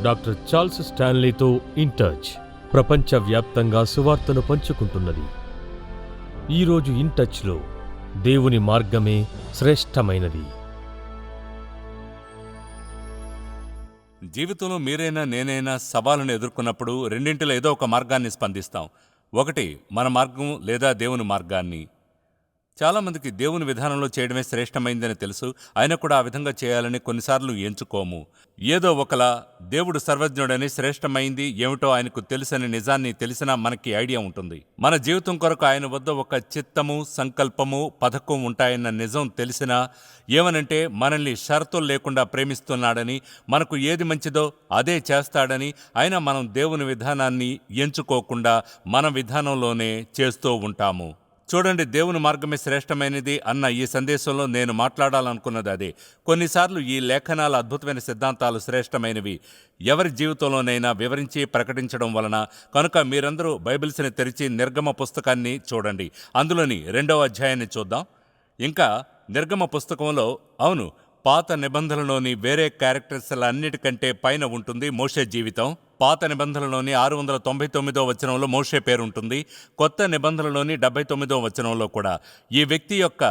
Doctor Charles స్టాన్లీతో in touch ప్రపంచవ్యాప్తంగా సువార్తను పంచుకుంటున్నది. ఈరోజు ఇన్ టచ్లో దేవుని మార్గమే శ్రేష్టమైనది. జీవితంలో మీరైనా నేనైనా సవాళ్ళను ఎదుర్కొన్నప్పుడు రెండింటిలో ఏదో ఒక మార్గాన్ని స్పందిస్తాం. ఒకటి మన మార్గం లేదా దేవుని మార్గాన్ని. చాలామందికి దేవుని విధానంలో చేయడమే శ్రేష్టమైందని తెలుసు. అయినా కూడా ఆ విధంగా చేయాలని కొన్నిసార్లు ఎంచుకోము. ఏదో ఒకలా దేవుడు సర్వజ్ఞుడని, శ్రేష్టమైంది ఏమిటో ఆయనకు తెలుసని నిజాన్ని తెలిసినా మనకి ఐడియా ఉంటుంది. మన జీవితం కొరకు ఆయన వద్ద ఒక చిత్తము, సంకల్పము, పథకం ఉంటాయన్న నిజం తెలిసినా ఏమనంటే మనల్ని షరతులు లేకుండా ప్రేమిస్తున్నాడని, మనకు ఏది మంచిదో అదే చేస్తాడని, అయినా మనం దేవుని విధానాన్ని ఎంచుకోకుండా మన విధానంలోనే చేస్తూ ఉంటాము. చూడండి, దేవుని మార్గమే శ్రేష్టమైనది అన్న ఈ సందేశంలో నేను మాట్లాడాలనుకున్నది అదే. కొన్నిసార్లు ఈ లేఖనాల అద్భుతమైన సిద్ధాంతాలు శ్రేష్టమైనవి ఎవరి జీవితంలోనైనా వివరించి ప్రకటించడం వలన. కనుక మీరందరూ బైబిల్స్ని తెరిచి నిర్గమ పుస్తకాన్ని చూడండి. అందులోని 2వ అధ్యాయాన్ని చూద్దాం. ఇంకా నిర్గమ పుస్తకంలో పాత నిబంధనలోని వేరే క్యారెక్టర్స్లన్నిటికంటే పైన ఉంటుంది మోషే జీవితం. పాత నిబంధనలోని 699వ వచనంలో మోషే పేరుంటుంది. కొత్త నిబంధనలోని 79వ వచనంలో కూడా ఈ వ్యక్తి యొక్క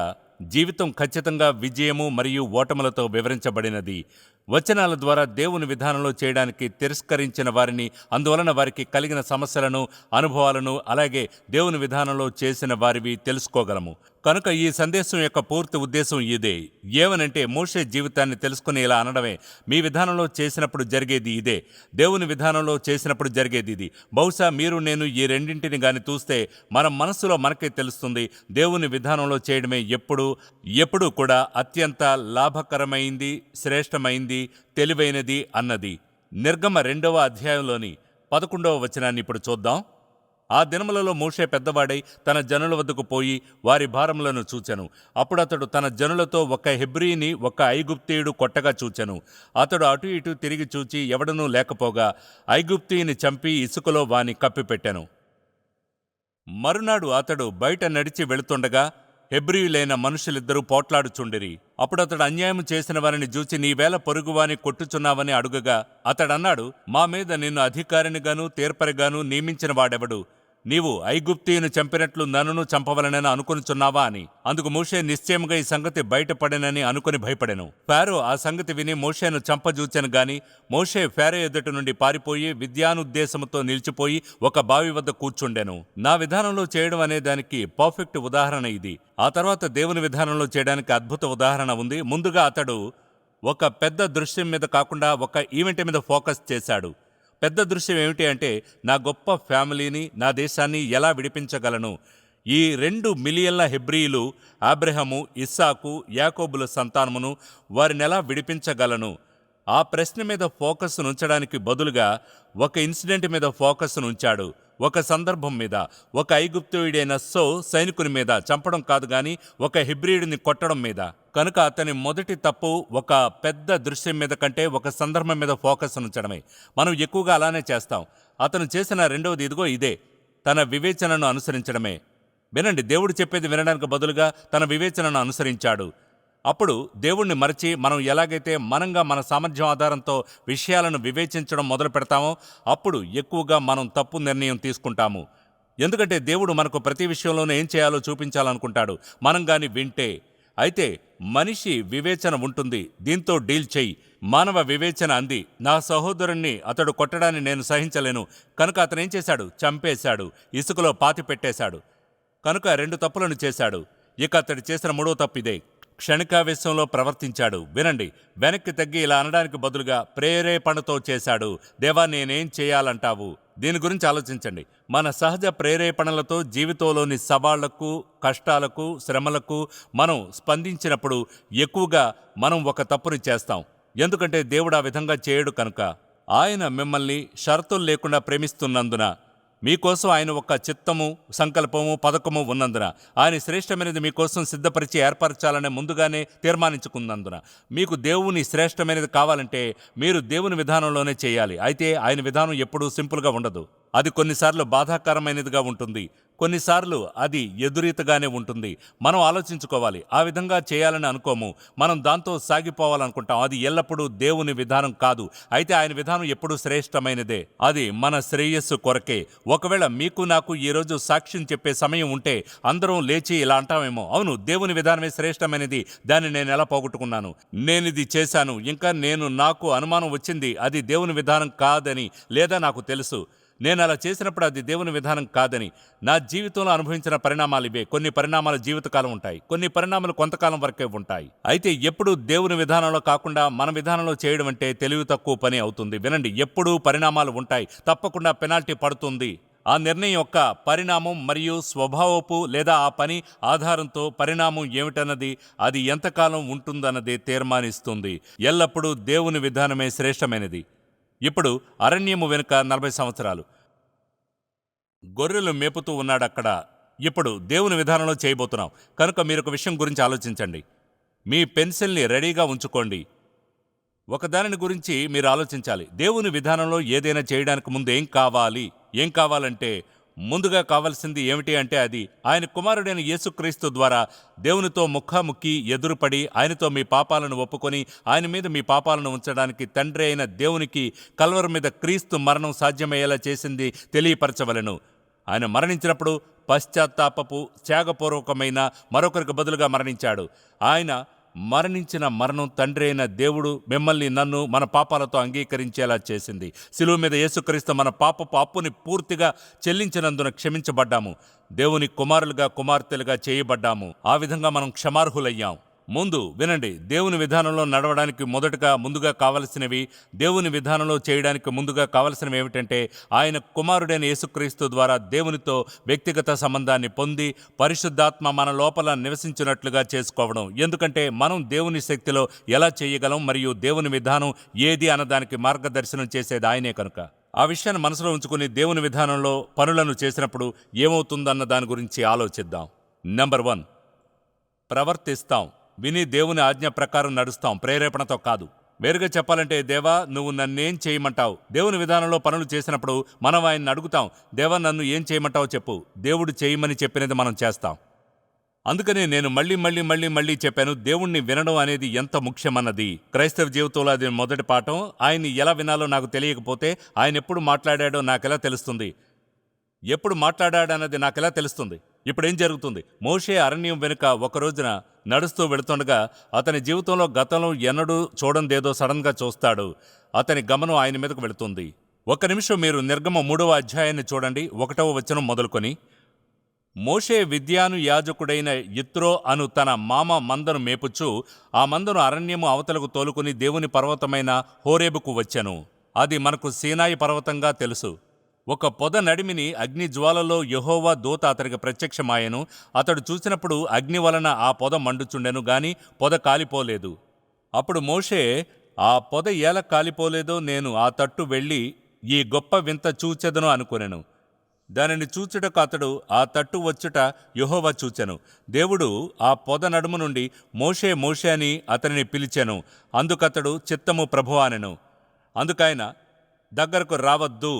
జీవితం ఖచ్చితంగా విజయము మరియు ఓటములతో వివరించబడినది. వచనాల ద్వారా దేవుని విధానంలో చేయడానికి తిరస్కరించిన వారిని, అందువలన వారికి కలిగిన సమస్యలను, అనుభవాలను, అలాగే దేవుని విధానంలో చేసిన వారివి తెలుసుకోగలము. కనుక ఈ సందేశం యొక్క పూర్తి ఉద్దేశం ఇదే. ఏమనంటే మోషే జీవితాన్ని తెలుసుకుని ఇలా అనడమే, మీ విధానంలో చేసినప్పుడు జరిగేది ఇదే, దేవుని విధానంలో చేసినప్పుడు జరిగేది ఇది. బహుశా మీరు నేను ఈ రెండింటిని గాని చూస్తే మన మనస్సులో మనకే తెలుస్తుంది, దేవుని విధానంలో చేయడమే ఎప్పుడూ కూడా అత్యంత లాభకరమైంది, శ్రేష్టమైంది, తెలివైనది అన్నది. నిర్గమ 2వ అధ్యాయంలోని 11వ వచనాన్ని ఇప్పుడు చూద్దాం. ఆ దినములలో మోషే పెద్దవాడై తన జనుల వద్దకు పోయి వారి భారములను చూచెను. అప్పుడు అతడు తన జనులతో ఒక హెబ్రీని ఒక ఐగుప్తీయుడు కొట్టగా చూచెను. అతడు అటు ఇటు తిరిగి చూచి ఎవడనూ లేకపోగా ఐగుప్తీయుని చంపి ఇసుకలో వాని కప్పిపెట్టెను. మరునాడు అతడు బయట నడిచి వెళుతుండగా హెబ్రీయులైన మనుషులిద్దరూ పోట్లాడుచుండిరి. అప్పుడతడు అన్యాయం చేసిన వారిని చూచి, నీవేళ పొరుగువాని కొట్టుచున్నావని అడుగగా అతడన్నాడు, మా మీద నిన్ను అధికారినిగాను తీర్పరిగాను నియమించిన వాడెవడు? నీవు ఐగుప్తీయుని చంపినట్లు నన్నును చంపవలనని అనుకొనుచున్నావా అని. అందుకు మోషే నిశ్చయముగా ఈ సంగతి బయటపడెనని అనుకుని భయపడెను. ఫారో ఆ సంగతి విని మోషేను చంపజూచెను గాని మోషే ఫారో ఎదుట నుండి పారిపోయి విద్యానుద్దేశముతో నిలిచిపోయి ఒక బావి వద్ద కూర్చుండెను. నా విధానంలో చేయడం అనే దానికి పర్ఫెక్ట్ ఉదాహరణ ఇది. ఆ తర్వాత దేవుని విధానంలో చేయడానికి అద్భుత ఉదాహరణ ఉంది. ముందుగా అతడు ఒక పెద్ద దృశ్యం మీద కాకుండా ఒక ఈవెంట్ మీద ఫోకస్ చేశాడు. పెద్ద దృశ్యం ఏమిటి అంటే, నా గొప్ప ఫ్యామిలీని, నా దేశాన్ని ఎలా విడిపించగలను? ఈ 2 మిలియన్ల హెబ్రీయులు అబ్రహాము, ఇస్సాకు, యాకోబుల సంతానమును, వారిని ఎలా విడిపించగలను? ఆ ప్రశ్న మీద ఫోకస్ ఉంచడానికి బదులుగా ఒక ఇన్సిడెంట్ మీద ఫోకస్ ఉంచాడు. ఒక సందర్భం మీద, ఒక ఐగుప్తీయుడైన సైనికుని మీద చంపడం కాదు గాని ఒక హెబ్రీయుడిని కొట్టడం మీద. కనుక అతని మొదటి తప్పు ఒక పెద్ద దృశ్యం మీద కంటే ఒక సందర్భం మీద ఫోకస్ ఉంచడమే. మనం ఎక్కువగా అలానే చేస్తాం. అతను చేసిన రెండవది ఇదిగో ఇదే, తన వివేచనను అనుసరించడమే. వినండి, దేవుడు చెప్పేది వినడానికి బదులుగా తన వివేచనను అనుసరించాడు. అప్పుడు దేవుణ్ణి మరచి మనం ఎలాగైతే మనంగా మన సామర్థ్యం ఆధారంతో విషయాలను వివేచించడం మొదలు పెడతామో అప్పుడు ఎక్కువగా మనం తప్పు నిర్ణయం తీసుకుంటాము. ఎందుకంటే దేవుడు మనకు ప్రతి విషయంలోనూ ఏం చేయాలో చూపించాలనుకుంటాడు, మనం గాని వింటే. అయితే మనిషి వివేచన ఉంటుంది, దీంతో డీల్ చెయ్యి. మానవ వివేచన అంది, నా సహోదరుణ్ణి అతడు కొట్టడాన్ని నేను సహించలేను. కనుక అతను ఏం చేశాడు? చంపేశాడు, ఇసుకలో పాతి పెట్టేశాడు. కనుక 2 తప్పులను చేశాడు. ఇక అతడు చేసిన 3వ తప్పు ఇదే, క్షణికావేశంలో ప్రవర్తించాడు. వినండి, వెనక్కి తగ్గి ఇలా అనడానికి బదులుగా ప్రేరేపణతో చేశాడు. దేవా, నేనేం చేయాలంటావు? దీని గురించి ఆలోచించండి. మన సహజ ప్రేరేపణలతో జీవితంలోని సవాళ్లకు, కష్టాలకు, శ్రమలకు మనం స్పందించినప్పుడు ఎక్కువగా మనం ఒక తప్పుని చేస్తాం. ఎందుకంటే దేవుడు ఆ విధంగా చేయడు కనుక. ఆయన మిమ్మల్ని షరతులు లేకుండా ప్రేమిస్తున్నందున, మీకోసం ఆయన ఒక చిత్తము, సంకల్పము, పథకము ఉన్నందున, ఆయన శ్రేష్టమైనది మీకోసం సిద్ధపరిచి ఏర్పరచాలని ముందుగానే తీర్మానించుకున్నందున, మీకు దేవుని శ్రేష్టమైనది కావాలంటే మీరు దేవుని విధానంలోనే చేయాలి. అయితే ఆయన విధానం ఎప్పుడూ సింపుల్గా ఉండదు. అది కొన్నిసార్లు బాధాకరమైనదిగా ఉంటుంది, కొన్నిసార్లు అది ఎదురీతగానే ఉంటుంది. మనం ఆలోచించుకోవాలి. ఆ విధంగా చేయాలని అనుకోము, మనం దాంతో సాగిపోవాలనుకుంటాం. అది ఎల్లప్పుడూ దేవుని విధానం కాదు. అయితే ఆయన విధానం ఎప్పుడూ శ్రేష్టమైనదే. అది మన శ్రేయస్సు కొరకే. ఒకవేళ మీకు నాకు ఈరోజు సాక్ష్యం చెప్పే సమయం ఉంటే అందరం లేచి ఇలా అంటామేమో, అవును, దేవుని విధానమే శ్రేష్టమైనది, దాన్ని నేను ఎలా పోగొట్టుకున్నాను, నేనిది చేశాను, ఇంకా నాకు అనుమానం వచ్చింది అది దేవుని విధానం కాదని, లేదా నాకు తెలుసు నేను అలా చేసినప్పుడు అది దేవుని విధానం కాదని. నా జీవితంలో అనుభవించిన పరిణామాలు ఇవే. కొన్ని పరిణామాలు జీవితకాలం ఉంటాయి, కొన్ని పరిణామాలు కొంతకాలం వరకే ఉంటాయి. అయితే ఎప్పుడు దేవుని విధానంలో కాకుండా మన విధానంలో చేయడం అంటే తెలివి తక్కువ పని అవుతుంది. వినండి, ఎప్పుడూ పరిణామాలు ఉంటాయి, తప్పకుండా పెనాల్టీ పడుతుంది. ఆ నిర్ణయం యొక్క పరిణామం మరియు స్వభావపు లేదా ఆ పని ఆధారంతో పరిణామం ఏమిటన్నది, అది ఎంతకాలం ఉంటుందన్నది తీర్మానిస్తుంది. ఎల్లప్పుడూ దేవుని విధానమే శ్రేష్టమైనది. ఇప్పుడు అరణ్యము వెనుక 40 సంవత్సరాలు గొర్రెలు మేపుతూ ఉన్నాడక్కడ. ఇప్పుడు దేవుని విధానంలో చేయబోతున్నాం కనుక మీరొక విషయం గురించి ఆలోచించండి. మీ పెన్సిల్ని రెడీగా ఉంచుకోండి. ఒకదానిని గురించి మీరు ఆలోచించాలి. దేవుని విధానంలో ఏదైనా చేయడానికి ముందు ఏం కావాలంటే ముందుగా కావాల్సింది ఏమిటి అంటే అది ఆయన కుమారుడైన యేసుక్రీస్తు ద్వారా దేవునితో ముఖాముఖి ఎదురుపడి ఆయనతో మీ పాపాలను ఒప్పుకొని ఆయన మీద మీ పాపాలను ఉంచడానికి తండ్రి అయిన దేవునికి కల్వరి మీద క్రీస్తు మరణం సాధ్యమయ్యేలా చేసింది తెలియపరచవలెను. ఆయన మరణించినప్పుడు పశ్చాత్తాపపు త్యాగపూర్వకమైన మరొకరికి బదులుగా మరణించాడు. ఆయన మరణించిన మరణం తండ్రి అయిన దేవుడు మిమ్మల్ని నన్ను మన పాపాలతో అంగీకరించేలా చేసింది. శిలువ మీద యేసుక్రీస్తు మన పాపపు అప్పుని పూర్తిగా చెల్లించినందున క్షమించబడ్డాము. దేవుని కుమారులుగా కుమార్తెలుగా చేయబడ్డాము. ఆ విధంగా మనం క్షమార్హులయ్యాం. ముందు వినండి, దేవుని విధానంలో నడవడానికి ముందుగా కావలసినవి, దేవుని విధానంలో చేయడానికి ముందుగా కావలసినవి ఏమిటంటే ఆయన కుమారుడైన యేసుక్రీస్తు ద్వారా దేవునితో వ్యక్తిగత సంబంధాన్ని పొంది పరిశుద్ధాత్మ మన లోపల నివసించినట్లుగా చేసుకోవడం. ఎందుకంటే మనం దేవుని శక్తిలో ఎలా చేయగలం మరియు దేవుని విధానం ఏది అన్నదానికి మార్గదర్శనం చేసేది ఆయనే కనుక. ఆ విషయాన్ని మనసులో ఉంచుకుని దేవుని విధానంలో పనులను చేసినప్పుడు ఏమవుతుందన్న దాని గురించి ఆలోచిద్దాం. నెంబర్ 1, ప్రవర్తిస్తాం. విని దేవుని ఆజ్ఞ ప్రకారం నడుస్తాం, ప్రేరేపణతో కాదు. వేరుగా చెప్పాలంటే, దేవా నువ్వు నన్నేం చేయమంటావు? దేవుని విధానంలో పనులు చేసినప్పుడు మనం ఆయన్ని అడుగుతాం, దేవా నన్ను ఏం చేయమంటావు చెప్పు. దేవుడు చేయమని చెప్పినది మనం చేస్తాం. అందుకనే నేను మళ్ళీ చెప్పాను, దేవుణ్ణి వినడం అనేది ఎంత ముఖ్యమన్నది. క్రైస్తవ జీవితంలో అది మొదటి పాఠం. ఆయన్ని ఎలా వినాలో నాకు తెలియకపోతే ఆయన ఎప్పుడు మాట్లాడాడో నాకెలా తెలుస్తుంది? ఎప్పుడు మాట్లాడాడన్నది నాకెలా తెలుస్తుంది? ఇప్పుడేం జరుగుతుంది? మోషే అరణ్యం వెనుక ఒక రోజున నడుస్తూ వెళుతుండగా అతని జీవితంలో గతంలో ఎన్నడూ చూడందేదో సడన్గా చూస్తాడు. అతని గమనం ఆయన మీదకు వెళుతుంది. 1 నిమిషం మీరు నిర్గమ 3వ అధ్యాయాన్ని చూడండి, 1వ వచనం మొదలుకొని. మోషే విద్యాను యాజకుడైన యిత్రో అను తన మామ మందను మేపుచు ఆ మందను అరణ్యము అవతలకు తోలుకుని దేవుని పర్వతమైన హోరేబుకు వచ్చెను. అది మనకు సీనాయి పర్వతంగా తెలుసు. ఒక పొద నడిమిని అగ్ని జ్వాలలో యెహోవా దూత అతనికి ప్రత్యక్షమాయెను. అతడు చూసినప్పుడు అగ్ని వలన ఆ పొద మండుచుండెను గాని పొద కాలిపోలేదు. అప్పుడు మోషే, ఆ పొద ఎలా కాలిపోలేదో నేను ఆ తట్టు వెళ్ళి ఈ గొప్ప వింత చూచెదను అనుకొనెను. దానిని చూచుటకు అతడు ఆ తట్టు వచ్చుట యెహోవా చూచెను. దేవుడు ఆ పొద నడుము నుండి మోషే మోషే అని అతనిని పిలిచెను. అందుకతడు చిత్తము ప్రభువా అనెను. అందుకైన దగ్గరకు రావద్దు,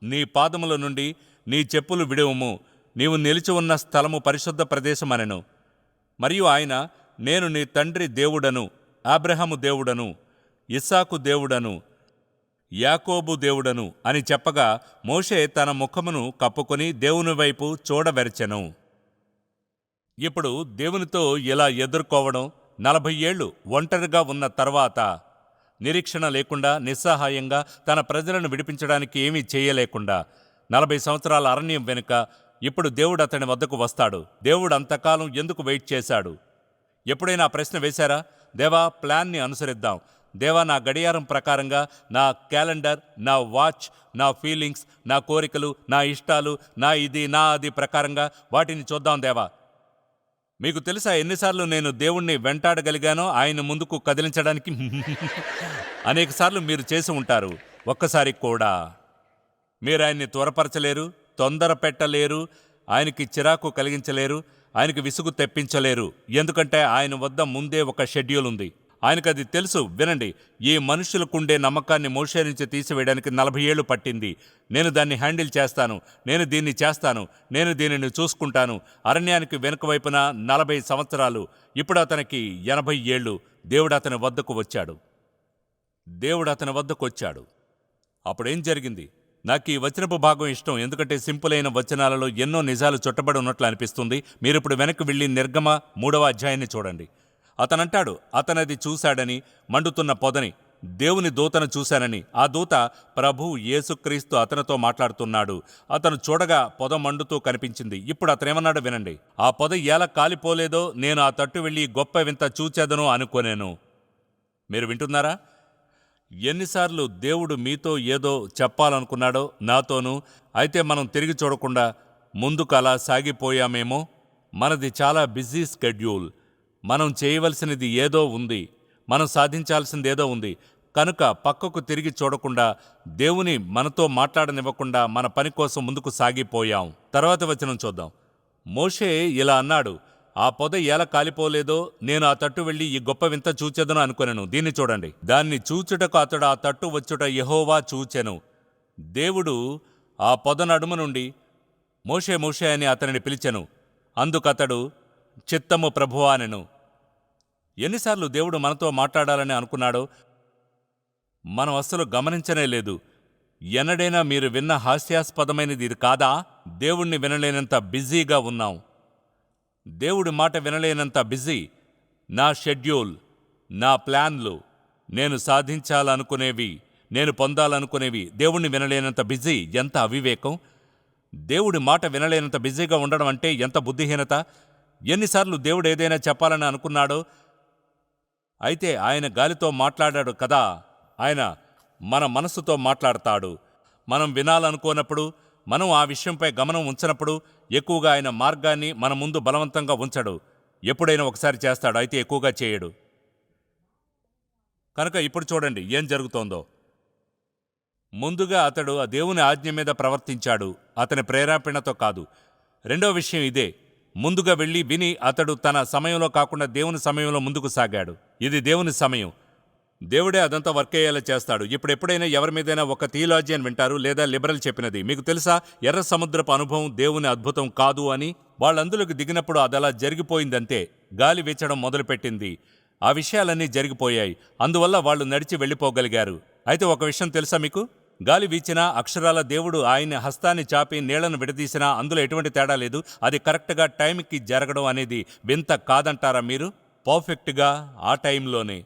నీ పాదముల నుండి నీ చెప్పులు విడువుము, నీవు నిలిచి ఉన్న స్థలము పరిశుద్ధ ప్రదేశమనెను. మరియు ఆయన, నేను నీ తండ్రి దేవుడను, అబ్రహాము దేవుడను, ఇస్సాకు దేవుడను, యాకోబు దేవుడను అని చెప్పగా మోషే తన ముఖమును కప్పుకొని దేవుని వైపు చూడవెరచెను. ఇప్పుడు దేవునితో ఇలా ఎదుర్కోవడం, 40 ఏళ్లు ఒంటరిగా ఉన్న తర్వాత, నిరీక్షణ లేకుండా, నిస్సహాయంగా, తన ప్రజలను విడిపించడానికి ఏమీ చేయలేకుండా 40 సంవత్సరాల అరణ్యం వెనుక ఇప్పుడు దేవుడు అతని వద్దకు వస్తాడు. దేవుడు అంతకాలం ఎందుకు వెయిట్ చేశాడు? ఎప్పుడైనా ఆ ప్రశ్న వేశారా? దేవా, ప్లాన్ని అనుసరిద్దాం. దేవా, నా గడియారం ప్రకారంగా, నా క్యాలెండర్, నా వాచ్, నా ఫీలింగ్స్, నా కోరికలు, నా ఇష్టాలు, నా ఇది నా అది ప్రకారంగా వాటిని చూద్దాం దేవా. మీకు తెలుసా ఎన్నిసార్లు నేను దేవుణ్ణి వెంటాడగలిగానో ఆయన ముందుకు కదిలించడానికి? అనేకసార్లు మీరు చేసి ఉంటారు. ఒక్కసారి కూడా మీరు ఆయన్ని త్వరపరచలేరు, తొందర పెట్టలేరు, ఆయనకి చిరాకు కలిగించలేరు, ఆయనకి విసుగు తెప్పించలేరు. ఎందుకంటే ఆయన వద్ద ముందే ఒక షెడ్యూల్ ఉంది. ఆయనకది తెలుసు. వినండి, ఈ మనుషులకుండే నమ్మకాన్ని మోషే నుంచి తీసివేయడానికి 40 ఏళ్లు పట్టింది. నేను దాన్ని హ్యాండిల్ చేస్తాను, నేను దీన్ని చేస్తాను, నేను దీనిని చూసుకుంటాను. అరణ్యానికి వెనుక వైపున 40 సంవత్సరాలు. ఇప్పుడు అతనికి 80 ఏళ్ళు. దేవుడు అతని వద్దకు వచ్చాడు. అప్పుడేం జరిగింది? నాకు ఈ వచనపు భాగం ఇష్టం, ఎందుకంటే సింపుల్ అయిన వచనాలలో ఎన్నో నిజాలు చుట్టబడి ఉన్నట్లు అనిపిస్తుంది. మీరిప్పుడు వెనక్కి వెళ్ళి నిర్గమ 3వ అధ్యాయాన్ని చూడండి. అతనంటాడు, అతనది చూశాడని, మండుతున్న పొదని, దేవుని దూతను చూశానని. ఆ దూత ప్రభువు యేసుక్రీస్తు అతనితో మాట్లాడుతున్నాడు. అతను చూడగా పొద మండుతూ కనిపించింది. ఇప్పుడు అతనేమన్నాడో వినండి. ఆ పొద ఎలా కాలిపోలేదో నేను ఆ తట్టు వెళ్ళి గొప్ప వింత చూచెదను అనుకోనేను. మీరు వింటున్నారా? ఎన్నిసార్లు దేవుడు మీతో ఏదో చెప్పాలనుకున్నాడో నాతోనూ, అయితే మనం తిరిగి చూడకుండా ముందుకు అలా సాగిపోయామేమో. మనది చాలా బిజీ స్కెడ్యూల్. మనం చేయవలసినది ఏదో ఉంది, మనం సాధించాల్సింది ఏదో ఉంది. కనుక పక్కకు తిరిగి చూడకుండా, దేవుని మనతో మాట్లాడనివ్వకుండా మన పని కోసం ముందుకు సాగిపోయాం. తర్వాత వచనం చూద్దాం. మోషే ఇలా అన్నాడు, ఆ పొద ఎలా కాలిపోలేదో నేను ఆ తట్టు వెళ్ళి ఈ గొప్ప వింత చూచెదను అనుకొనెను. దీన్ని చూడండి. దాన్ని చూచుటకు అతడు ఆ తట్టు వచ్చుట యెహోవా చూచెను. దేవుడు ఆ పొద నడుమ నుండి మోషే మోషే అని అతనిని పిలిచెను. అందుకతడు చిత్తము ప్రభువా అనెను. ఎన్నిసార్లు దేవుడు మనతో మాట్లాడాలని అనుకున్నాడో మనం అస్సలు గమనించనే లేదు. ఎన్నడైనా మీరు విన్న హాస్యాస్పదమైనది ఇది కాదా? దేవుణ్ణి వినలేనంత బిజీగా ఉన్నాం. దేవుడి మాట వినలేనంత బిజీ. నా షెడ్యూల్, నా ప్లాన్లు, నేను సాధించాలనుకునేవి, నేను పొందాలనుకునేవి, దేవుణ్ణి వినలేనంత బిజీ. ఎంత అవివేకం! దేవుడి మాట వినలేనంత బిజీగా ఉండడం అంటే ఎంత బుద్ధిహీనత! ఎన్నిసార్లు దేవుడు ఏదైనా చెప్పాలని అనుకున్నాడో, అయితే ఆయన గాలితో మాట్లాడాడు కదా, ఆయన మన మనసుతో మాట్లాడతాడు. మనం వినాలనుకోనప్పుడు, మనం ఆ విషయంపై గమనం ఉంచనప్పుడు ఎక్కువగా ఆయన మార్గాన్ని మన ముందు బలవంతంగా ఉంచడు. ఎప్పుడైనా ఒకసారి చేస్తాడు, అయితే ఎక్కువగా చేయడు. కనుక ఇప్పుడు చూడండి ఏం జరుగుతోందో. ముందుగా అతడు ఆ దేవుని ఆజ్ఞ మీద ప్రవర్తించాడు, అతని ప్రేరేపణతో కాదు. రెండో విషయం ఇదే, ముందుగా వెళ్ళి విని అతడు తన సమయంలో కాకుండా దేవుని సమయంలో ముందుకు సాగాడు. ఇది దేవుని సమయం, దేవుడే అదంతా వర్క్ అయ్యేలా చేస్తాడు. ఇప్పుడు ఎప్పుడైనా ఎవరి మీదైనా ఒక థియోలాజియన్ వింటారు, లేదా లిబరల్ చెప్పినది. మీకు తెలుసా, ఎర్ర సముద్రపు అనుభవం దేవుని అద్భుతం కాదు అని? వాళ్ళందులోకి దిగినప్పుడు అదలా జరిగిపోయిందంతే. గాలి వీచడం మొదలుపెట్టింది, ఆ విషయాలన్నీ జరిగిపోయాయి. అందువల్ల వాళ్ళు నడిచి వెళ్ళిపోగలిగారు. అయితే ఒక విషయం తెలుసా మీకు? గాలి వీచినా, అక్షరాల దేవుడు ఆయన హస్తాన్ని చాపి నీళ్లను విడదీసినా అందులో ఎటువంటి తేడా లేదు. అది కరెక్ట్గా టైంకి జరగడం అనేది వింత కాదంటారా మీరు? పర్ఫెక్ట్గా ఆ టైంలోనే.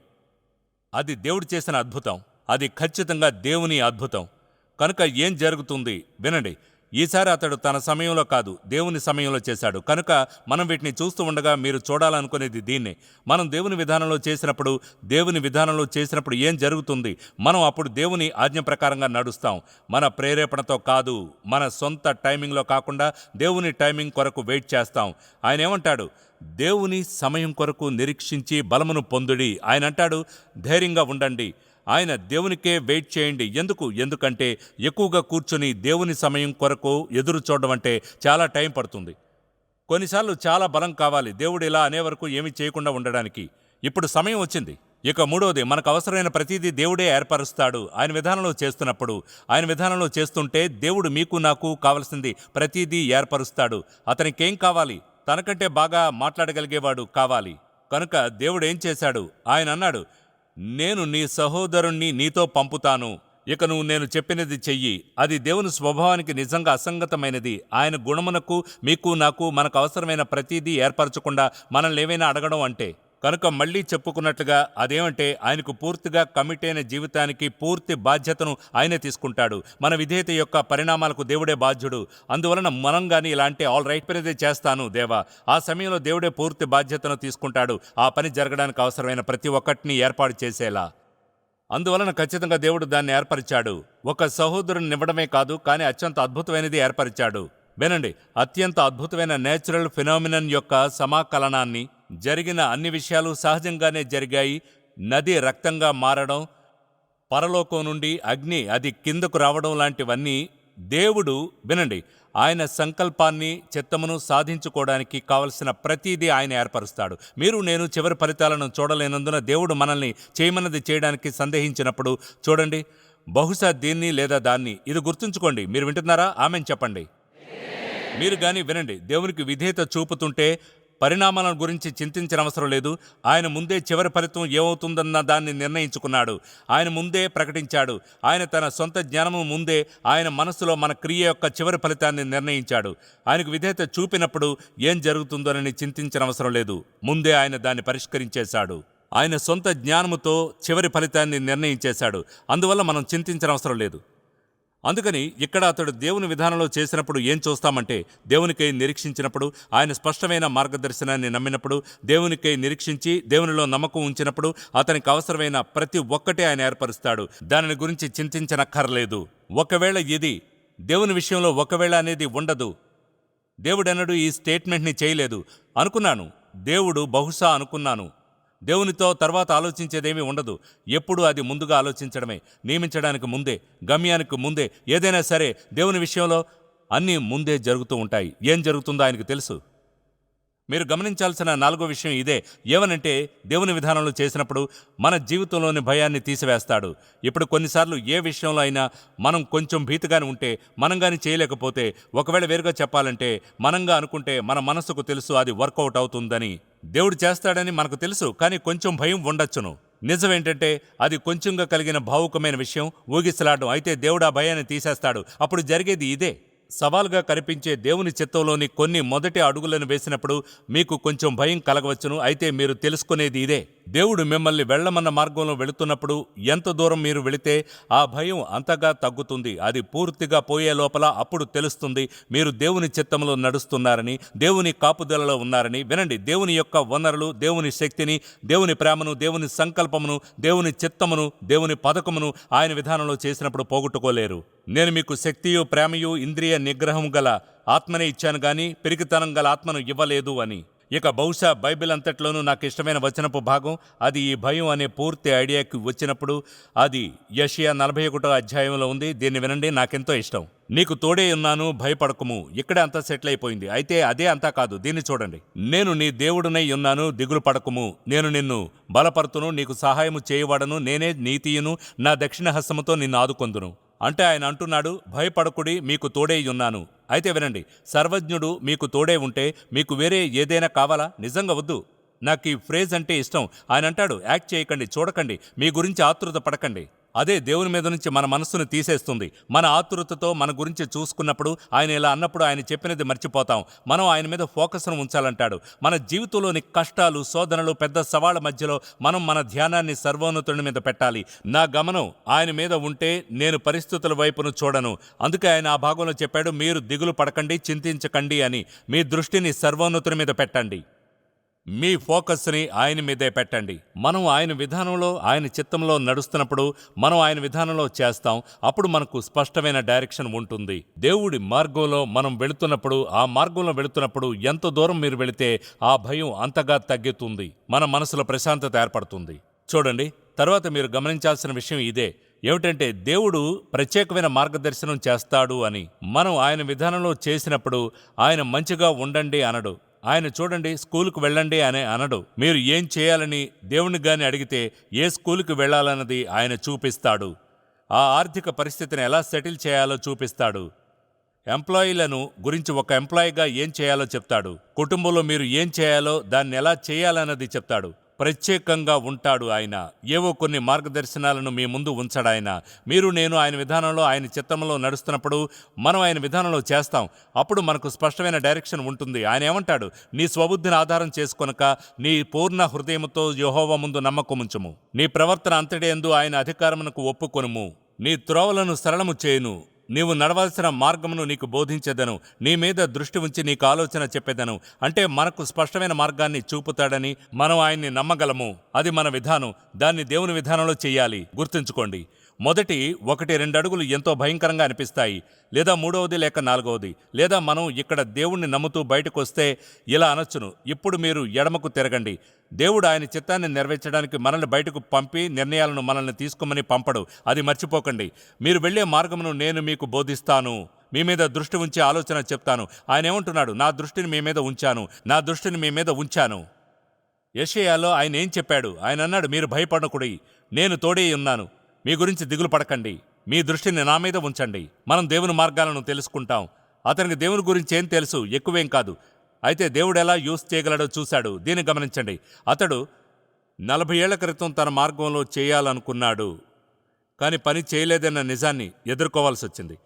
అది దేవుడు చేసిన అద్భుతం. అది ఖచ్చితంగా దేవుని అద్భుతం. కనుక ఏం జరుగుతుంది వినండి. ఈసారి అతడు తన సమయంలో కాదు, దేవుని సమయంలో చేశాడు. కనుక మనం వీటిని చూస్తూ ఉండగా మీరు చూడాలనుకునేది దీన్నే. మనం దేవుని విధానంలో చేసినప్పుడు ఏం జరుగుతుంది? మనం అప్పుడు దేవుని ఆజ్ఞ ప్రకారంగా నడుస్తాం. మన ప్రేరేపణతో కాదు, మన సొంత టైమింగ్లో కాకుండా దేవుని టైమింగ్ కొరకు వెయిట్ చేస్తాం. ఆయన ఏమంటాడు? దేవుని సమయం కొరకు నిరీక్షించి బలమును పొందుడి. ఆయన అంటాడు, ధైర్యంగా ఉండండి. ఆయన దేవునికే వెయిట్ చేయండి. ఎందుకంటే ఎక్కువగా కూర్చొని దేవుని సమయం కొరకు ఎదురు చూడడం అంటే చాలా టైం పడుతుంది. కొన్నిసార్లు చాలా బలం కావాలి దేవుడు ఇలా అనే వరకు ఏమీ చేయకుండా ఉండడానికి. ఇప్పుడు సమయం వచ్చింది. ఇక మూడవది, మనకు అవసరమైన ప్రతిదీ దేవుడే ఏర్పరుస్తాడు. ఆయన విధానంలో చేస్తున్నప్పుడు, ఆయన విధానంలో చేస్తుంటే దేవుడు మీకు నాకు కావలసింది ప్రతిదీ ఏర్పరుస్తాడు. అతనికేం కావాలి? తనకంటే బాగా మాట్లాడగలిగేవాడు కావాలి. కనుక దేవుడు ఏం చేశాడు? ఆయన అన్నాడు, నేను నీ సహోదరుణ్ణి నీతో పంపుతాను. ఇక నువ్వు నేను చెప్పినది చెయ్యి. అది దేవుని స్వభావానికి నిజంగా అసంగతమైనది. ఆయన గుణమునకు మీకు నాకు మనకు అవసరమైన ప్రతిదీ ఏర్పరచకుండా మనల్ని ఏవైనా అడగడం అంటే. కనుక మళ్ళీ చెప్పుకున్నట్లుగా అదేమంటే ఆయనకు పూర్తిగా కమిట్ అయిన జీవితానికి పూర్తి బాధ్యతను ఆయనే తీసుకుంటాడు. మన విధేయత యొక్క పరిణామాలకు దేవుడే బాధ్యుడు. అందువలన మనం కానీ ఇలాంటి ఆల్ రైట్ పనిదే చేస్తాను దేవా, ఆ సమయంలో దేవుడే పూర్తి బాధ్యతను తీసుకుంటాడు, ఆ పని జరగడానికి అవసరమైన ప్రతి ఒక్కటిని ఏర్పాటు చేసేలా. అందువలన ఖచ్చితంగా దేవుడు దాన్ని ఏర్పరిచాడు. ఒక సహోదరుని ఇవ్వడమే కాదు, కానీ అత్యంత అద్భుతమైనది ఏర్పరిచాడు. వినండి, అత్యంత అద్భుతమైన నేచురల్ ఫినామినన్ యొక్క సమాకలనాన్ని. జరిగిన అన్ని విషయాలు సహజంగానే జరిగాయి. నది రక్తంగా మారడం, పరలోకం నుండి అగ్ని అది కిందకు రావడం లాంటివన్నీ దేవుడు వినండి, ఆయన సంకల్పాన్ని చిత్తమును సాధించుకోవడానికి కావలసిన ప్రతిదీ ఆయన ఏర్పరుస్తాడు. మీరు నేను చివరి ఫలితాలను చూడలేనందున దేవుడు మనల్ని చేయమన్నది చేయడానికి సందేహించినప్పుడు చూడండి, బహుశా దీన్ని లేదా దాన్ని, ఇది గుర్తుంచుకోండి. మీరు వింటున్నారా? ఆమెన్ చెప్పండి. మీరు గాని వినండి, దేవునికి విధేయత చూపుతుంటే పరిణామాల గురించి చింతించనవసరం లేదు. ఆయన ముందే చివరి ఫలితం ఏమవుతుందన్న దాన్ని నిర్ణయించుకున్నాడు. ఆయన ముందే ప్రకటించాడు. ఆయన తన సొంత జ్ఞానము ముందే ఆయన మనసులో మన క్రియ యొక్క చివరి ఫలితాన్ని నిర్ణయించాడు. ఆయనకు విధేయత చూపినప్పుడు ఏం జరుగుతుందోనని చింతించనవసరం లేదు. ముందే ఆయన దాన్ని పరిష్కరించేశాడు. ఆయన సొంత జ్ఞానముతో చివరి ఫలితాన్ని నిర్ణయించేశాడు. అందువల్ల మనం చింతించనవసరం లేదు. అందుకని ఇక్కడ అతడు దేవుని విధానంలో చేసినప్పుడు ఏం చూస్తామంటే, దేవునికై నిరీక్షించినప్పుడు, ఆయన స్పష్టమైన మార్గదర్శనాన్ని నమ్మినప్పుడు, దేవునికై నిరీక్షించి దేవునిలో నమ్మకం ఉంచినప్పుడు అతనికి అవసరమైన ప్రతి ఒక్కటే ఆయన ఏర్పరుస్తాడు. దానిని గురించి చింతించనక్కర్లేదు. ఒకవేళ ఇది దేవుని విషయంలో ఒకవేళ అనేది ఉండదు. దేవుడెన్నడూ ఈ స్టేట్మెంట్ని చేయలేదు. అనుకున్నాను, దేవుడు బహుశా అనుకున్నాను. దేవునితో తర్వాత ఆలోచించేదేమీ ఉండదు. ఎప్పుడూ అది ముందుగా ఆలోచించడమే. నియమించడానికి ముందే, గమ్యానికి ముందే, ఏదైనా సరే దేవుని విషయంలో అన్నీ ముందే జరుగుతూ ఉంటాయి. ఏం జరుగుతుందో ఆయనకు తెలుసు. మీరు గమనించాల్సిన 4వ విషయం ఇదే. ఏమనంటే, దేవుని విధానంలో చేసినప్పుడు మన జీవితంలోని భయాన్ని తీసివేస్తాడు. ఇప్పుడు కొన్నిసార్లు ఏ విషయంలో అయినా మనం కొంచెం భీతిగానే ఉంటే, మనం గాని చేయలేకపోతే, ఒకవేళ వేరుగా చెప్పాలంటే, మనంగా అనుకుంటే మన మనసుకు తెలుసు అది వర్కౌట్ అవుతుందని. దేవుడు చేస్తాడని మనకు తెలుసు, కానీ కొంచెం భయం ఉండొచ్చును. నిజమేంటంటే అది కొంచెంగా కలిగిన భావుకమైన విషయం, ఊగిసలాడడం. అయితే దేవుడు ఆ భయాన్ని తీసేస్తాడు. అప్పుడు జరిగేది ఇదే. సవాల్గా కనిపించే దేవుని చిత్తంలోని కొన్ని మొదటి అడుగులను వేసినప్పుడు మీకు కొంచెం భయం కలగవచ్చును. అయితే మీరు తెలుసుకునేది ఇదే: దేవుడు మిమ్మల్ని వెళ్ళమన్న మార్గంలో వెళుతున్నప్పుడు ఎంత దూరం మీరు వెళితే ఆ భయం అంతగా తగ్గుతుంది. అది పూర్తిగా పోయే లోపల అప్పుడు తెలుస్తుంది మీరు దేవుని చిత్తంలో నడుస్తున్నారని, దేవుని కాపుదలలో ఉన్నారని. వినండి, దేవుని యొక్క వనరులు, దేవుని శక్తిని, దేవుని ప్రేమను, దేవుని సంకల్పమును, దేవుని చిత్తమును, దేవుని పథకమును ఆయన విధానంలో చేసినప్పుడు పోగొట్టుకోలేరు. నేను మీకు శక్తియు, ప్రేమయు, ఇంద్రియ నిగ్రహం గల ఆత్మనే ఇచ్చాను గాని పిరికితనం గల ఆత్మను ఇవ్వలేదు అని. ఇక బహుశా బైబిల్ అంతట్లోనూ నాకు ఇష్టమైన వచనపు భాగం అది. ఈ భయం అనే పూర్తి ఐడియాకి వచ్చినప్పుడు అది యెషయా 41వ అధ్యాయంలో ఉంది. దీన్ని వినండి, నాకెంతో ఇష్టం. నీకు తోడే ఉన్నాను, భయపడకుము. ఇక్కడే అంతా సెటిల్ అయిపోయింది. అయితే అదే అంతా కాదు. దీన్ని చూడండి. నేను నీ దేవుడునై ఉన్నాను, దిగులు పడకుము. నేను నిన్ను బలపరుతును, నీకు సహాయము చేయవాడను. నేనే నీతియును, నా దక్షిణ హస్తముతో నిన్ను ఆదుకొందును. అంటే ఆయన అంటున్నాడు, భయపడకుడి, మీకు తోడే ఉన్నాను. అయితే వినండి, సర్వజ్ఞుడు మీకు తోడే ఉంటే మీకు వేరే ఏదైనా కావాలా? నిజంగా వద్దు. నాకు ఈ ఫ్రేజ్ అంటే ఇష్టం. ఆయన అంటాడు, యాక్ట్ చేయకండి, చూడకండి, మీ గురించి ఆతృత పడకండి. అదే దేవుని మీద నుంచి మన మనస్సును తీసేస్తుంది. మన ఆతృతతో మన గురించి చూసుకున్నప్పుడు, ఆయన ఇలా అన్నప్పుడు ఆయన చెప్పినది మర్చిపోతాం. మనం ఆయన మీద ఫోకస్ను ఉంచాలంటాడు. మన జీవితంలోని కష్టాలు, శోధనలు, పెద్ద సవాళ్ళ మధ్యలో మనం మన ధ్యానాన్ని సర్వోన్నతుని మీద పెట్టాలి. నా గమనం ఆయన మీద ఉంటే నేను పరిస్థితుల వైపును చూడను. అందుకే ఆయన ఆ భాగంలో చెప్పాడు, మీరు దిగులు పడకండి, చింతించకండి అని. మీ దృష్టిని సర్వోన్నతుని మీద పెట్టండి. మీ ఫోకస్ని ఆయన మీదే పెట్టండి. మనం ఆయన విధానంలో, ఆయన చిత్తంలో నడుస్తున్నప్పుడు, మనం ఆయన విధానంలో చేస్తాం. అప్పుడు మనకు స్పష్టమైన డైరెక్షన్ ఉంటుంది. దేవుడి మార్గంలో మనం వెళుతున్నప్పుడు, ఆ మార్గంలో వెళుతున్నప్పుడు ఎంత దూరం మీరు వెళితే ఆ భయం అంతగా తగ్గుతుంది. మన మనసులో ప్రశాంతత ఏర్పడుతుంది. చూడండి, తర్వాత మీరు గమనించాల్సిన విషయం ఇదే. ఏమిటంటే, దేవుడు ప్రత్యేకమైన మార్గదర్శనం చేస్తాడు అని. మనం ఆయన విధానంలో చేసినప్పుడు ఆయన మంచిగా ఉండండి అనడు. ఆయన చూడండి, స్కూలుకు వెళ్ళండి అని అనడు. మీరు ఏం చేయాలని దేవుని గాని అడిగితే ఏ స్కూలుకు వెళ్ళాలన్నది ఆయన చూపిస్తాడు. ఆ ఆర్థిక పరిస్థితిని ఎలా సెటిల్ చేయాలో చూపిస్తాడు. ఎంప్లాయీలను గురించి ఒక ఎంప్లాయీగా ఏం చేయాలో చెప్తాడు. కుటుంబంలో మీరు ఏం చేయాలో దాన్ని ఎలా చేయాలన్నది చెప్తాడు. ప్రత్యేకంగా ఉంటాడు ఆయన. ఏవో కొన్ని మార్గదర్శనాలను మీ ముందు ఉంచాడాయన. మీరు నేను ఆయన విధానంలో, ఆయన చిత్తంలో నడుస్తున్నప్పుడు మనం ఆయన విధానంలో చేస్తాం. అప్పుడు మనకు స్పష్టమైన డైరెక్షన్ ఉంటుంది. ఆయన ఏమంటాడు, నీ స్వబుద్ధిని ఆధారం చేసుకొనక నీ పూర్ణ హృదయముతో యెహోవా ముందు నమ్మకముంచుము. నీ ప్రవర్తన అంతటియందు ఆయన అధికారమునకు ఒప్పుకొనుము. నీ త్రోవలను సరళము చేయును. నీవు నడవాల్సిన మార్గమును నీకు బోధించెదను. నీ మీద దృష్టి ఉంచి నీకు ఆలోచన చెప్పేదను. అంటే మనకు స్పష్టమైన మార్గాన్ని చూపుతాడని మనం ఆయన్ని నమ్మగలము. అది మన విధానం. దాన్ని దేవుని విధానంలో చెయ్యాలి. గుర్తుంచుకోండి, మొదటి 1-2 అడుగులు ఎంతో భయంకరంగా అనిపిస్తాయి, లేదా మూడవది లేక నాలుగవది, లేదా మనం ఇక్కడ దేవుణ్ణి నమ్ముతూ బయటకు వస్తే ఇలా అనొచ్చును, ఇప్పుడు మీరు ఎడమకు తిరగండి. దేవుడు ఆయన చిత్తాన్ని నెరవేర్చడానికి మనల్ని బయటకు పంపి నిర్ణయాలను మనల్ని తీసుకోమని పంపడు. అది మర్చిపోకండి. మీరు వెళ్లే మార్గమును నేను మీకు బోధిస్తాను, మీ మీద దృష్టి ఉంచి ఆలోచన చెప్తాను. ఆయన ఏమంటున్నాడు? నా దృష్టిని మీ మీద ఉంచాను, నా దృష్టిని మీ మీద ఉంచాను. యెషయాలో ఆయన ఏం చెప్పాడు? ఆయన అన్నాడు, మీరు భయపడకుడి, నేను తోడే ఉన్నాను, మీ గురించి దిగులు పడకండి, మీ దృష్టిని నా మీద ఉంచండి. మనం దేవుని మార్గాలను తెలుసుకుంటాం. అతనికి దేవుని గురించి ఏం తెలుసు? ఎక్కువేం కాదు. అయితే దేవుడు ఎలా యూస్ చేయగలడో చూశాడు. దీన్ని గమనించండి. అతడు 40 ఏళ్ల క్రితం తన మార్గంలో చేయాలనుకున్నాడు, కానీ పని చేయలేదన్న నిజాన్ని ఎదుర్కోవాల్సి వచ్చింది.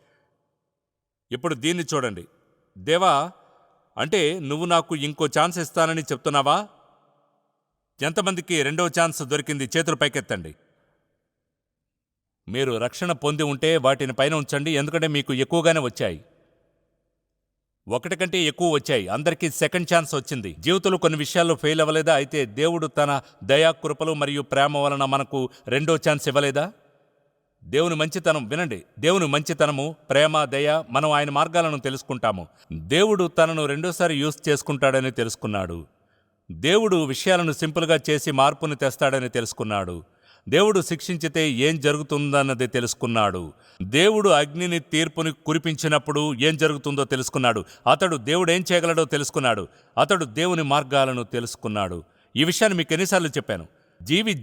ఇప్పుడు దీన్ని చూడండి. దేవా, అంటే నువ్వు నాకు ఇంకో ఛాన్స్ ఇస్తానని చెప్తున్నావా? ఎంతమందికి రెండో ఛాన్స్ దొరికింది? చేతులు పైకెత్తండి. మీరు రక్షణ పొంది ఉంటే వాటిని పైన ఉంచండి, ఎందుకంటే మీకు ఎక్కువగానే వచ్చాయి. ఒకటి కంటే ఎక్కువ వచ్చాయి. అందరికీ సెకండ్ ఛాన్స్ వచ్చింది. జీవితంలో కొన్ని విషయాల్లో ఫెయిల్ అవ్వలేదా? అయితే దేవుడు తన దయా కృపలు మరియు ప్రేమ వలన మనకు రెండో ఛాన్స్ ఇవ్వలేదా? దేవుని మంచితనం వినండి. దేవుని మంచితనము, ప్రేమ, దయ, మనం ఆయన మార్గాలను తెలుసుకుంటాము. దేవుడు తనను రెండోసారి యూస్ చేసుకుంటాడని తెలుసుకున్నాడు. దేవుడు విషయాలను సింపుల్గా చేసి మార్పుని తెస్తాడని తెలుసుకున్నాడు. దేవుడు శిక్షించితే ఏం జరుగుతుందన్నది తెలుసుకున్నాడు. దేవుడు అగ్నిని, తీర్పుని కురిపించినప్పుడు ఏం జరుగుతుందో తెలుసుకున్నాడు. అతడు దేవుడు ఏం చేయగలడో తెలుసుకున్నాడు. అతడు దేవుని మార్గాలను తెలుసుకున్నాడు. ఈ విషయాన్ని మీకు ఎన్నిసార్లు చెప్పాను.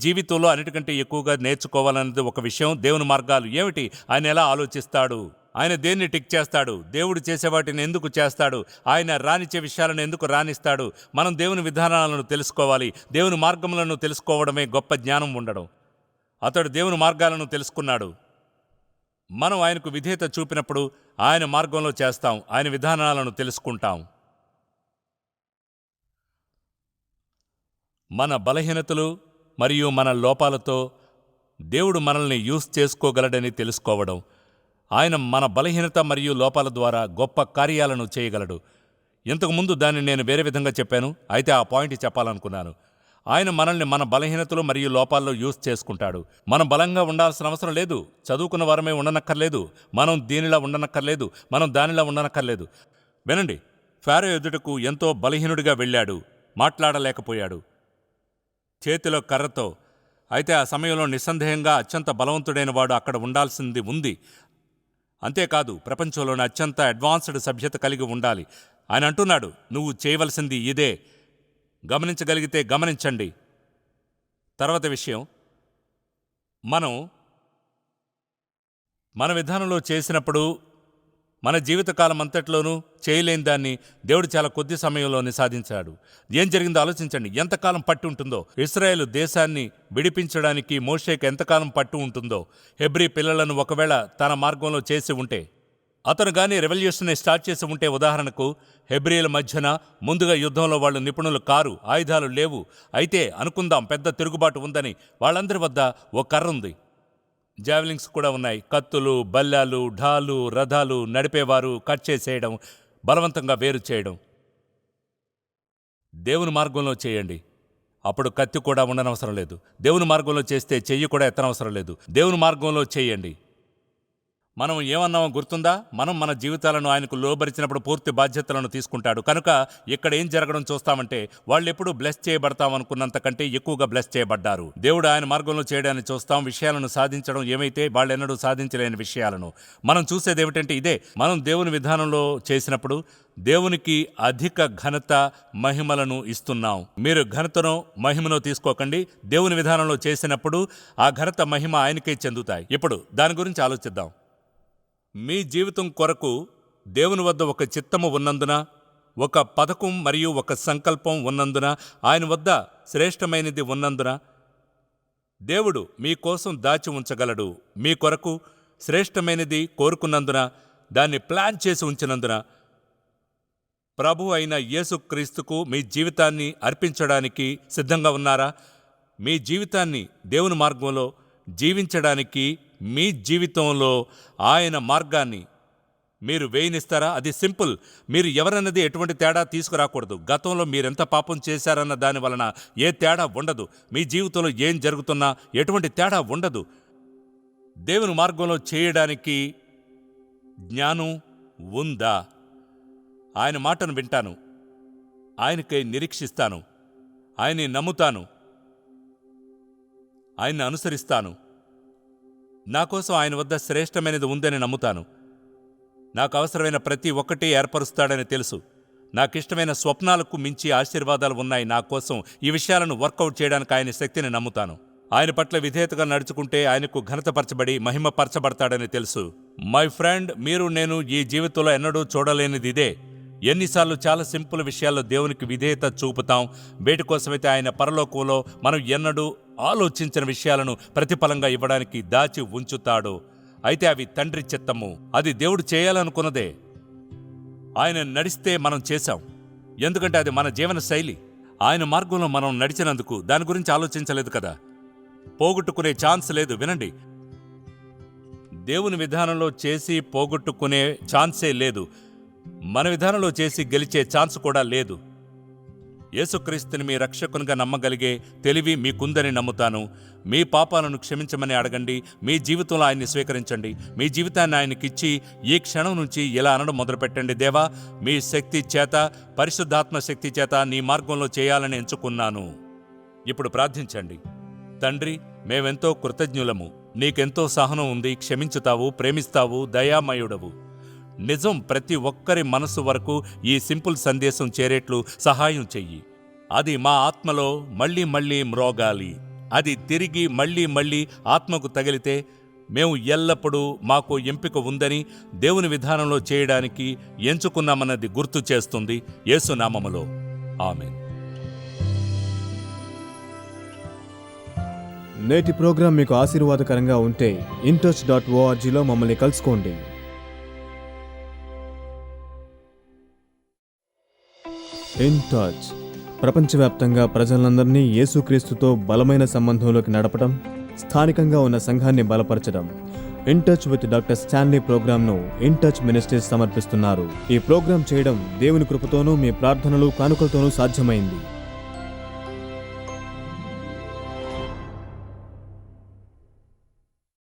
జీవితంలో అన్నిటికంటే ఎక్కువగా నేర్చుకోవాలన్నది ఒక విషయం. దేవుని మార్గాలు ఏమిటి? ఆయన ఎలా ఆలోచిస్తాడు? ఆయన దేన్ని టిక్ చేస్తాడు? దేవుడు చేసేవాటిని ఎందుకు చేస్తాడు? ఆయన రానిచ్చే విషయాలను ఎందుకు రానిస్తాడు? మనం దేవుని విధానాలను తెలుసుకోవాలి. దేవుని మార్గములను తెలుసుకోవడమే గొప్ప జ్ఞానం ఉండడం. అతడు దేవుని మార్గాలను తెలుసుకున్నాడు. మనం ఆయనకు విధేయత చూపినప్పుడు ఆయన మార్గంలో చేస్తాం, ఆయన విధానాలను తెలుసుకుంటాం. మన బలహీనతలు మరియు మన లోపాలతో దేవుడు మనల్ని యూస్ చేసుకోగలడని తెలుసుకోవడం. ఆయన మన బలహీనత మరియు లోపాల ద్వారా గొప్ప కార్యాలను చేయగలడు. ఇంతకుముందు దాన్ని నేను వేరే విధంగా చెప్పాను, అయితే ఆ పాయింట్ చెప్పాలనుకున్నాను. ఆయన మనల్ని మన బలహీనతలు మరియు లోపాల్లో యూస్ చేసుకుంటాడు. మనం బలంగా ఉండాల్సిన అవసరం లేదు. చదువుకున్న వారమే ఉండనక్కర్లేదు. మనం దీనిలా ఉండనక్కర్లేదు. మనం దానిలా ఉండనక్కర్లేదు. వినండి, ఫారో ఎదుటకు ఎంతో బలహీనుడిగా వెళ్ళాడు, మాట్లాడలేకపోయాడు, చేతిలో కర్రతో. అయితే ఆ సమయంలో నిస్సందేహంగా అత్యంత బలవంతుడైన వాడు అక్కడ ఉండాల్సింది ఉంది. అంతేకాదు, ప్రపంచంలోని అత్యంత అడ్వాన్స్డ్ సభ్యత కలిగి ఉండాలి. ఆయన అంటున్నాడు, నువ్వు చేయవలసింది ఇదే. గమనించగలిగితే గమనించండి. తర్వాత విషయం, మనం మన విధానంలో చేసినప్పుడు మన జీవితకాలం అంతట్లోనూ చేయలేని దాన్ని దేవుడు చాలా కొద్ది సమయంలోనే సాధించాడు. ఏం జరిగిందో ఆలోచించండి. ఎంతకాలం పట్టి ఉంటుందో? ఇశ్రాయేలు దేశాన్ని విడిపించడానికి మోషేకి ఎంతకాలం పట్టు ఉంటుందో? హెబ్రీ పిల్లలను ఒకవేళ తన మార్గంలో చేసి ఉంటే, అతను గానీ రెవల్యూషన్ని స్టార్ట్ చేసి ఉంటే, ఉదాహరణకు హెబ్రీల మధ్యన ముందుగా యుద్ధంలో వాళ్ళు నిపుణులు కారు, ఆయుధాలు లేవు. అయితే అనుకుందాం పెద్ద తిరుగుబాటు ఉందని. వాళ్ళందరి వద్ద ఓ కర్ర ఉంది, జావెలింగ్స్ కూడా ఉన్నాయి, కత్తులు, బల్లాలు, ఢాలు, రథాలు, నడిపేవారు, కట్ చేసేయడం, బలవంతంగా వేరు చేయడం. దేవుని మార్గంలో చేయండి, అప్పుడు కత్తి కూడా ఉండనవసరం లేదు. దేవుని మార్గంలో చేస్తే చెయ్యి కూడా ఎత్తనవసరం లేదు. దేవుని మార్గంలో చేయండి. మనం ఏమన్నామో గుర్తుందా? మనం మన జీవితాలను ఆయనకు లోబరిచినప్పుడు పూర్తి బాధ్యతలను తీసుకుంటాడు. కనుక ఇక్కడ ఏం జరగడం చూస్తామంటే, వాళ్ళెప్పుడూ బ్లెస్ చేయబడతామనుకున్నంత కంటే ఎక్కువగా బ్లెస్ చేయబడ్డారు. దేవుడు ఆయన మార్గంలో చేయడాన్ని చూస్తాం. విషయాలను సాధించడం ఏమైతే వాళ్ళెన్నడూ సాధించలేని విషయాలను మనం చూసేది ఏమిటంటే ఇదే. మనం దేవుని విధానంలో చేసినప్పుడు దేవునికి అధిక ఘనత, మహిమలను ఇస్తున్నాం. మీరు ఘనతను, మహిమను తీసుకోకండి. దేవుని విధానంలో చేసినప్పుడు ఆ ఘనత, మహిమ ఆయనకే చెందుతాయి. ఇప్పుడు దాని గురించి ఆలోచిద్దాం. మీ జీవితం కొరకు దేవుని వద్ద ఒక చిత్తము ఉన్నందున, ఒక పథకం మరియు ఒక సంకల్పం ఉన్నందున, ఆయన వద్ద శ్రేష్టమైనది ఉన్నందున, దేవుడు మీకోసం దాచి ఉంచగలడు. మీ కొరకు శ్రేష్టమైనది కోరుకున్నందున, దాన్ని ప్లాన్ చేసి ఉంచినందున, ప్రభు అయిన యేసుక్రీస్తుకు మీ జీవితాన్ని అర్పించడానికి సిద్ధంగా ఉన్నారా? మీ జీవితాన్ని దేవుని మార్గంలో జీవించడానికి, మీ జీవితంలో ఆయన మార్గాన్ని మీరు వేయనిస్తారా? అది సింపుల్. మీరు ఎవరన్నది ఎటువంటి తేడా తీసుకురాకూడదు. గతంలో మీరెంత పాపం చేశారన్న దాని వలన ఏ తేడా ఉండదు. మీ జీవితంలో ఏం జరుగుతున్నా ఎటువంటి తేడా ఉండదు. దేవుని మార్గంలో చేయడానికి జ్ఞానం ఉందా? ఆయన మాటను వింటాను, ఆయనకై నిరీక్షిస్తాను, ఆయన్ని నమ్ముతాను, ఆయన్ని అనుసరిస్తాను. నా కోసం ఆయన వద్ద శ్రేష్టమైనది ఉందని నమ్ముతాను. నాకు అవసరమైన ప్రతి ఒక్కటి ఏర్పరుస్తాడని తెలుసు. నాకిష్టమైన స్వప్నాలకు మించి ఆశీర్వాదాలు ఉన్నాయి నా కోసం. ఈ విషయాలను వర్కౌట్ చేయడానికి ఆయన శక్తిని నమ్ముతాను. ఆయన పట్ల విధేయతగా నడుచుకుంటే ఆయనకు ఘనతపరచబడి మహిమపరచబడతాడని తెలుసు. మై ఫ్రెండ్, మీరు నేను ఈ జీవితంలో ఎన్నడూ చూడలేనిది ఇదే. ఎన్నిసార్లు చాలా సింపుల్ విషయాల్లో దేవునికి విధేయత చూపుతాం. వేటి కోసమైతే ఆయన పరలోకంలో మనం ఎన్నడూ ఆలోచించిన విషయాలను ప్రతిఫలంగా ఇవ్వడానికి దాచి ఉంచుతాడు. అయితే అవి తండ్రి చిత్తము, అది దేవుడు చేయాలనుకున్నదే. ఆయన నడిస్తే మనం చేశాం, ఎందుకంటే అది మన జీవన శైలి. ఆయన మార్గంలో మనం నడిచినందుకు దాని గురించి ఆలోచించలేదు కదా. పోగొట్టుకునే ఛాన్స్ లేదు. వినండి, దేవుని విధానంలో చేసి పోగొట్టుకునే ఛాన్సే లేదు. మన విధానంలో చేసి గెలిచే ఛాన్స్ కూడా లేదు. యేసుక్రీస్తుని మీ రక్షకునిగా నమ్మగలిగే తెలివి మీకుందని నమ్ముతాను. మీ పాపాలను క్షమించమని అడగండి. మీ జీవితంలో ఆయన్ని స్వీకరించండి. మీ జీవితాన్ని ఆయనకిచ్చి ఈ క్షణం నుంచి ఇలా అనడం మొదలుపెట్టండి. దేవా, మీ శక్తి చేత, పరిశుద్ధాత్మ శక్తి చేత నీ మార్గంలో చేయాలని ఎంచుకున్నాను. ఇప్పుడు ప్రార్థించండి. తండ్రి, మేమెంతో కృతజ్ఞులము. నీకెంతో సహనం ఉంది. క్షమించుతావు, ప్రేమిస్తావు, దయామయుడవు. నిజం ప్రతి ఒక్కరి మనసు వరకు ఈ సింపుల్ సందేశం చేరేట్లు సహాయం చెయ్యి. అది మా ఆత్మలో మళ్ళీ మళ్ళీ మ్రోగాలి. అది తిరిగి మళ్ళీ మళ్ళీ ఆత్మకు తగిలితే మేము ఎల్లప్పుడూ మాకు ఎంపిక ఉందని, దేవుని విధానంలో చేయడానికి ఎంచుకున్నామన్నది గుర్తు చేస్తుంది. యేసు నామములో ఆమేన్. నేటి ప్రోగ్రాం మీకు ఆశీర్వాదకరంగా ఉంటే intouch.orgలో మమ్మల్ని కలుసుకోండి. ఇన్ టచ్ ప్రపంచవ్యాప్తంగా ప్రజలందరినీ యేసుక్రీస్తుతో బలమైన సంబంధంలోకి నడపడం, స్థానికంగా ఉన్న సంఘాన్ని బలపరచడం. In touch with doctor Stanley ప్రోగ్రాంను ఇన్ టచ్ మినిస్ట్రీస్ సమర్పిస్తున్నారు. ఈ ప్రోగ్రాం చేయడం దేవుని కృపతోనూ మీ ప్రార్థనలు కానుకలతోనూ సాధ్యమైంది.